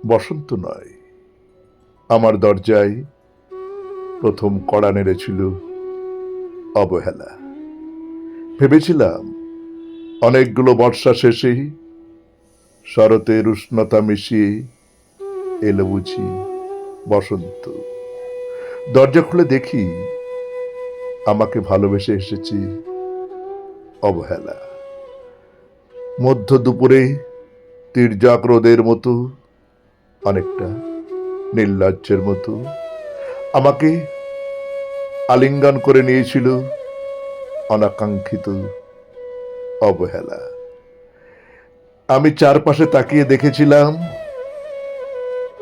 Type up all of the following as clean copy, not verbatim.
বসন্ত নয়, আমার দরজায় প্রথম কড়া নেড়েছিল অবহেলা। ভেবেছিলাম অনেকগুলো বর্ষা শেষে শরতের উষ্ণতা মিশিয়ে এলো বুঝি বসন্ত। দরজা খুলে দেখি আমাকে ভালোবেসে এসেছি অবহেলা। মধ্য দুপুরে তির্যক রোদের মতো, অনেকটা নির্লজ্জের মতো আমাকে আলিঙ্গন করে নিয়েছিল অনাকাঙ্ক্ষিত অবহেলা। আমি চারপাশে তাকিয়ে দেখেছিলাম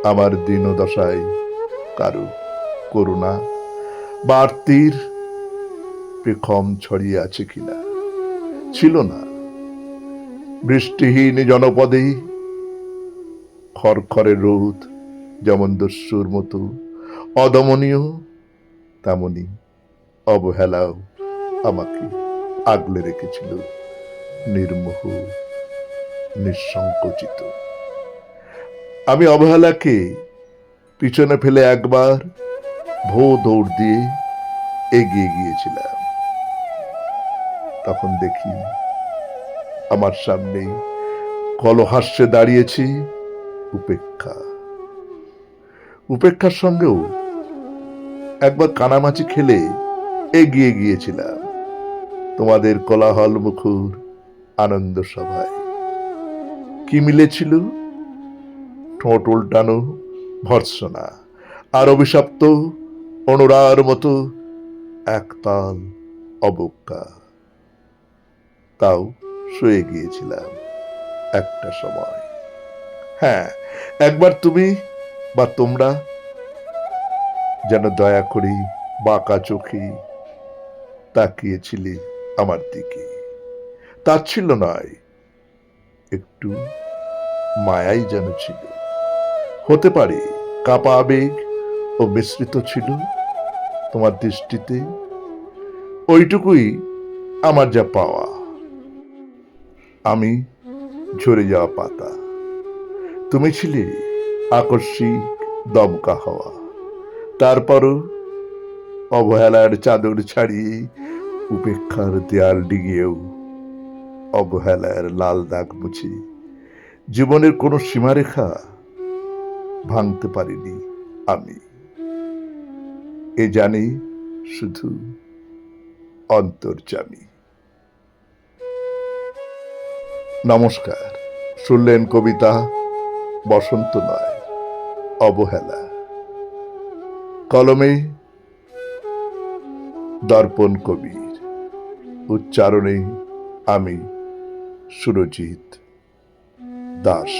আমার দীনদশায় কারো করুণা বা আরতির পেখম ছড়িয়ে আছে কিনা। ছিল না। বৃষ্টিহীন জনপদে খড়খড়ে রোদ যেমন দস্যুর মতো অদমনীয়, তেমনি অবহেলাও আমাকে আগলে রেখেছিল নির্মোহ, নিঃসংকোচিত। আমি অবহেলাকে পিছনে ফেলে একবার ভো দৌড় দিয়ে এগিয়ে গিয়েছিলাম। তখন দেখি আমার সামনে কলহাস্যে দাঁড়িয়েছি উপেক্ষা। উপেক্ষার সঙ্গেও একবার কানামাছি খেলে এগিয়ে গিয়েছিলাম তোমাদের কোলাহল মুখর আনন্দ সভায়। কি মিলেছিল? ঠোঁট উল্টানো ভর্ৎসনা আর অভিশপ্ত অনুরার মতো একতাল অবজ্ঞা। তাও শুয়ে গিয়েছিলাম একটা সময়। হ্যাঁ, একবার তুমি বা তোমরা যেন দয়া করে বাঁকা চোখে তাকিয়েছিলে আমার দিকে। তাচ্ছিল্য নয়, একটু মায়াই যেন ছিল। হতে পারে কাপা আবেগ ও মিশ্রিত ছিল তোমার দৃষ্টিতে। ওইটুকুই আমার যা পাওয়া। আমি ঝরে যাওয়া পাতা, তুমি ছিলে আকস্মিক দমকা হওয়া। তারপরও অবহেলার চাদর ছাড়িয়ে উপেক্ষার দেয়াল ডিঙিয়েও অবহেলার লাল দাগ মুছে জীবনের কোনো সীমারেখা ভাঙতে পারিনি আমি। এ জানি শুধু অন্তর্যামী। নমস্কার। শুনলেন কবিতা বসন্ত নয়, অবহেলা। কলমে দর্পণ কবির, উচ্চারণে আমি সুরজিৎ দাস।